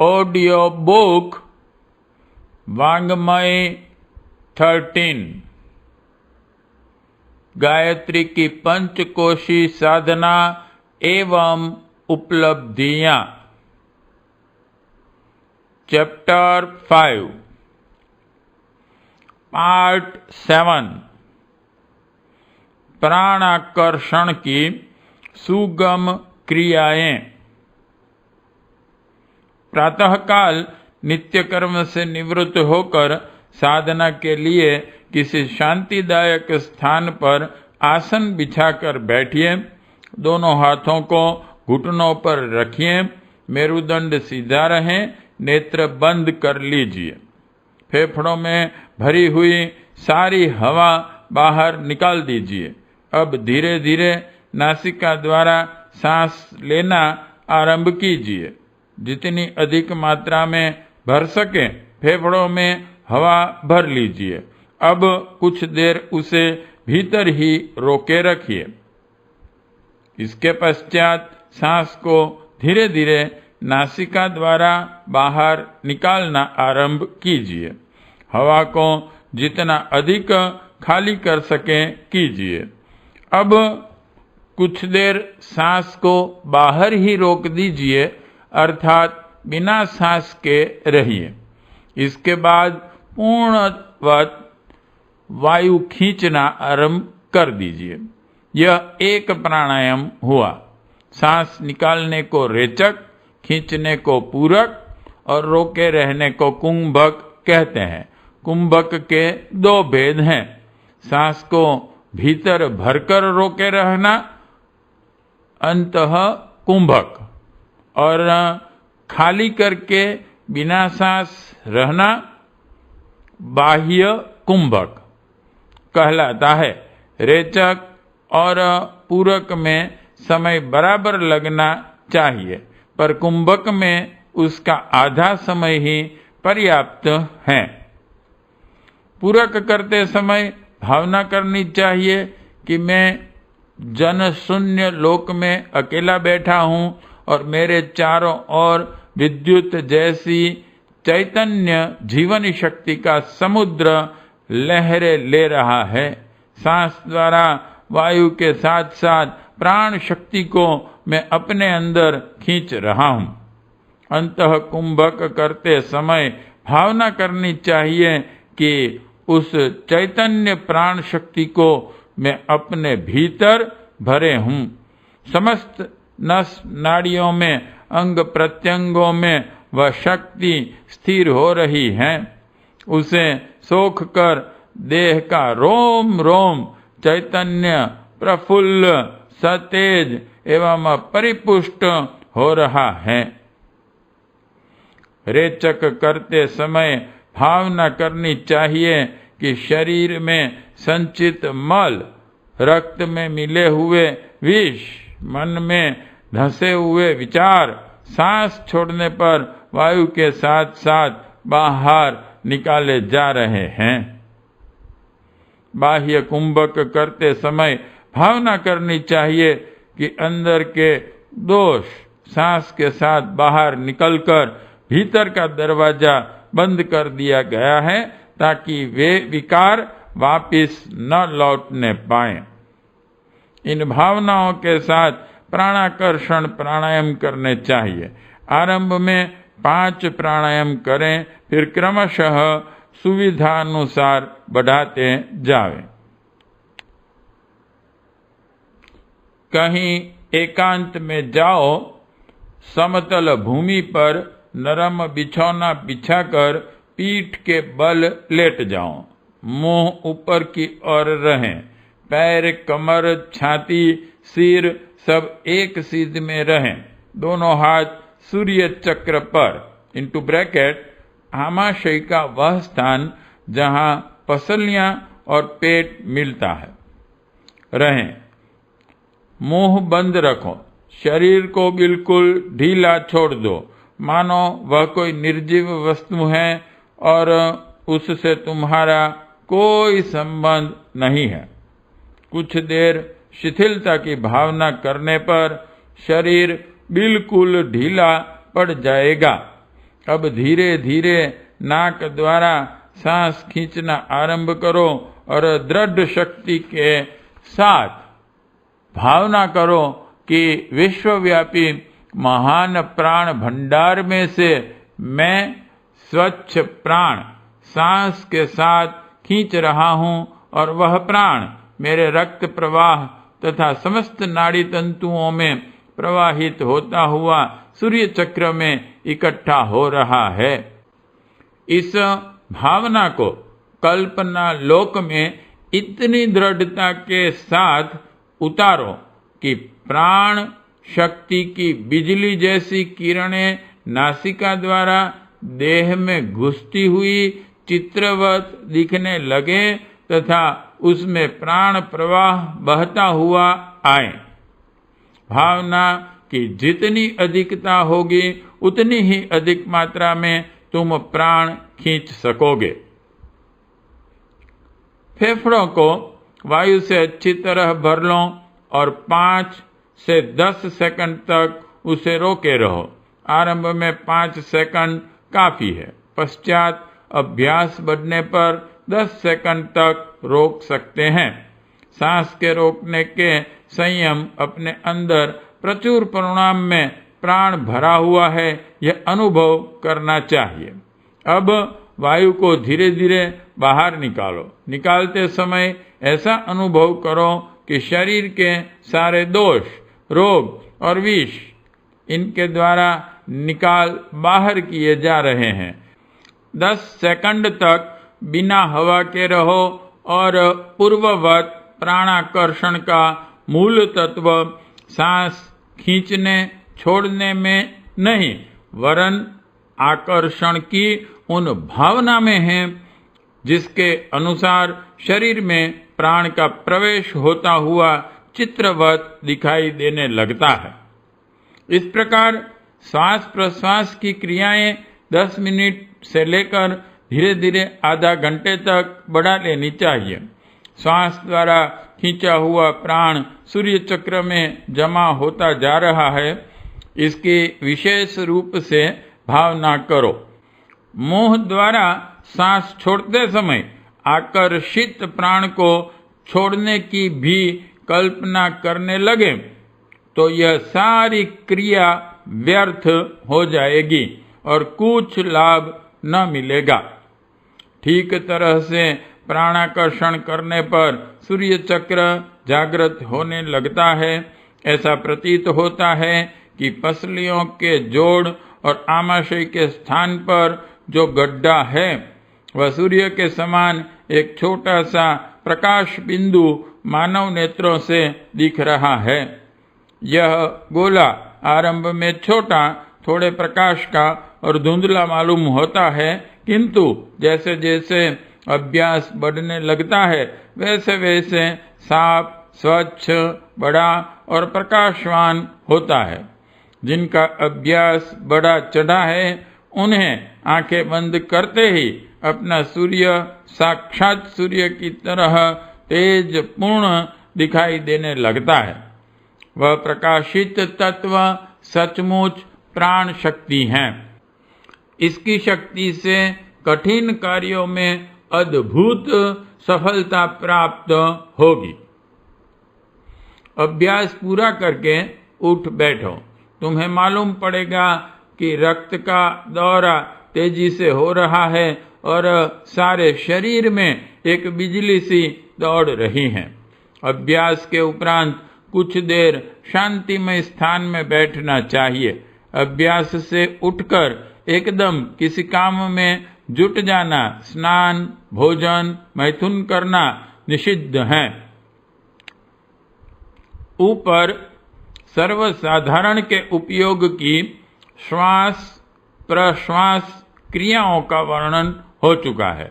Audio book वांग्मय 13 Gayatri की पंचकोशी साधना एवं उपलब्धियां। चैप्टर 5 पार्ट 7 प्राणाकर्षण की सुगम क्रियाएं। प्रातःकाल नित्य कर्म से निवृत्त होकर साधना के लिए किसी शांतिदायक स्थान पर आसन बिछाकर बैठिए। दोनों हाथों को घुटनों पर रखिए। मेरुदंड सीधा रहे, नेत्र बंद कर लीजिए। फेफड़ों में भरी हुई सारी हवा बाहर निकाल दीजिए। अब धीरे धीरे नासिका द्वारा सांस लेना आरंभ कीजिए। जितनी अधिक मात्रा में भर सके फेफड़ों में हवा भर लीजिए। अब कुछ देर उसे भीतर ही रोके रखिए। इसके पश्चात सांस को धीरे धीरे नासिका द्वारा बाहर निकालना आरंभ कीजिए। हवा को जितना अधिक खाली कर सके कीजिए। अब कुछ देर सांस को बाहर ही रोक दीजिए, अर्थात बिना सांस के रहिए। इसके बाद पूर्णवत वायु खींचना आरंभ कर दीजिए। यह एक प्राणायाम हुआ। सांस निकालने को रेचक, खींचने को पूरक और रोके रहने को कुंभक कहते हैं। कुंभक के दो भेद हैं। सांस को भीतर भरकर रोके रहना अंतः कुंभक, और खाली करके बिना सांस रहना बाह्य कुंभक कहलाता है। रेचक और पूरक में समय बराबर लगना चाहिए, पर कुंभक में उसका आधा समय ही पर्याप्त है। पूरक करते समय भावना करनी चाहिए कि मैं जन शून्य लोक में अकेला बैठा हूं और मेरे चारों ओर विद्युत जैसी चैतन्य जीवन शक्ति का समुद्र लहरें ले रहा है। सांस द्वारा वायु के साथ साथ प्राण शक्ति को मैं अपने अंदर खींच रहा हूं। अंतः कुंभक करते समय भावना करनी चाहिए कि उस चैतन्य प्राण शक्ति को मैं अपने भीतर भरे हूं। समस्त नस नाड़ियों में, अंग प्रत्यंगों में वह शक्ति स्थिर हो रही है। उसे सोख कर देह का रोम रोम चैतन्य प्रफुल्ल, सतेज एवं परिपुष्ट हो रहा है। रेचक करते समय भावना करनी चाहिए कि शरीर में संचित मल, रक्त में मिले हुए विष, मन में धंसे हुए विचार सांस छोड़ने पर वायु के साथ साथ बाहर निकाले जा रहे हैं। बाह्य कुंभक करते समय भावना करनी चाहिए कि अंदर के दोष सांस के साथ बाहर निकलकर भीतर का दरवाजा बंद कर दिया गया है, ताकि वे विकार वापिस न लौटने पाएं। इन भावनाओं के साथ प्राणाकर्षण प्राणायाम करने चाहिए। आरंभ में 5 प्राणायाम करें, फिर क्रमशः सुविधानुसार बढ़ाते जावें। कहीं एकांत में जाओ, समतल भूमि पर नरम बिछौना बिछाकर पीठ के बल लेट जाओ। मुंह ऊपर की ओर रहें। पैर, कमर, छाती, सिर सब एक सीध में रहें। दोनों हाथ सूर्य चक्र पर इंटू ब्रैकेट आमाशय का वह स्थान जहां पसलियां और पेट मिलता है रहें। मुंह बंद रखो। शरीर को बिल्कुल ढीला छोड़ दो, मानो वह कोई निर्जीव वस्तु है और उससे तुम्हारा कोई संबंध नहीं है। कुछ देर शिथिलता की भावना करने पर शरीर बिल्कुल ढीला पड़ जाएगा। अब धीरे धीरे नाक द्वारा सांस खींचना आरंभ करो और दृढ़ शक्ति के साथ भावना करो कि विश्वव्यापी महान प्राण भंडार में से मैं स्वच्छ प्राण सांस के साथ खींच रहा हूं और वह प्राण मेरे रक्त प्रवाह तथा समस्त नाड़ी तंतुओं में प्रवाहित होता हुआ सूर्य चक्र में इकट्ठा हो रहा है। इस भावना को कल्पना लोक में इतनी दृढ़ता के साथ उतारो कि प्राण शक्ति की बिजली जैसी किरणें नासिका द्वारा देह में घुसती हुई चित्रवत दिखने लगे तथा उसमें प्राण प्रवाह बहता हुआ आए। भावना की जितनी अधिकता होगी उतनी ही अधिक मात्रा में तुम प्राण खींच सकोगे। फेफड़ों को वायु से अच्छी तरह भर लो और 5 से 10 सेकंड तक उसे रोके रहो। आरंभ में 5 सेकंड काफी है, पश्चात अभ्यास बढ़ने पर 10 सेकंड तक रोक सकते हैं। सांस के रोकने के संयम अपने अंदर प्रचुर परिमाण में प्राण भरा हुआ है, यह अनुभव करना चाहिए। अब वायु को धीरे धीरे बाहर निकालो। निकालते समय ऐसा अनुभव करो कि शरीर के सारे दोष, रोग और विष इनके द्वारा निकाल बाहर किए जा रहे हैं। 10 सेकंड तक बिना हवा के रहो और पूर्ववत प्राणाकर्षण का मूल तत्व सांस खींचने छोड़ने में नहीं वरन आकर्षण की उन भावना में है जिसके अनुसार शरीर में प्राण का प्रवेश होता हुआ चित्रवत दिखाई देने लगता है। इस प्रकार श्वास प्रश्वास की क्रियाएं 10 मिनट से लेकर धीरे धीरे आधा घंटे तक बढ़ा लेनी चाहिए। श्वास द्वारा खींचा हुआ प्राण सूर्य चक्र में जमा होता जा रहा है, इसकी विशेष रूप से भावना करो। मुंह द्वारा सांस छोड़ते समय आकर्षित प्राण को छोड़ने की भी कल्पना करने लगे तो यह सारी क्रिया व्यर्थ हो जाएगी और कुछ लाभ न मिलेगा। ठीक तरह से प्राणाकर्षण करने पर सूर्य चक्र जागृत होने लगता है। ऐसा प्रतीत होता है कि पसलियों के जोड़ और आमाशय के स्थान पर जो गड्ढा है वह सूर्य के समान एक छोटा सा प्रकाश बिंदु मानव नेत्रों से दिख रहा है। यह गोला आरंभ में छोटा, थोड़े प्रकाश का और धुंधला मालूम होता है, किंतु जैसे जैसे अभ्यास बढ़ने लगता है वैसे वैसे साफ, स्वच्छ, बड़ा और प्रकाशवान होता है। जिनका अभ्यास बढ़ा चढ़ा है उन्हें आंखें बंद करते ही अपना सूर्य साक्षात सूर्य की तरह तेज पूर्ण दिखाई देने लगता है। वह प्रकाशित तत्व सचमुच प्राण शक्ति है। इसकी शक्ति से कठिन कार्यों में अद्भुत सफलता प्राप्त होगी। अभ्यास पूरा करके उठ बैठो। तुम्हें मालूम पड़ेगा कि रक्त का दौरा तेजी से हो रहा है और सारे शरीर में एक बिजली सी दौड़ रही है। अभ्यास के उपरांत कुछ देर शांतिमय स्थान में बैठना चाहिए। अभ्यास से उठकर एकदम किसी काम में जुट जाना, स्नान, भोजन, मैथुन करना निषिद्ध है। ऊपर सर्वसाधारण के उपयोग की श्वास प्रश्वास क्रियाओं का वर्णन हो चुका है।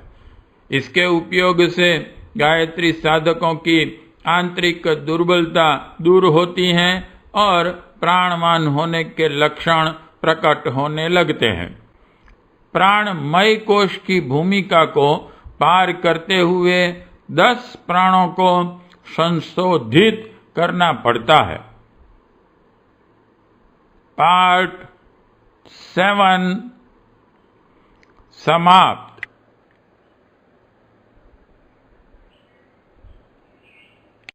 इसके उपयोग से गायत्री साधकों की आंतरिक दुर्बलता दूर होती है और प्राणवान होने के लक्षण प्रकट होने लगते हैं। प्राणमय कोश की भूमिका को पार करते हुए 10 प्राणों को संशोधित करना पड़ता है। पार्ट 7 समाप्त।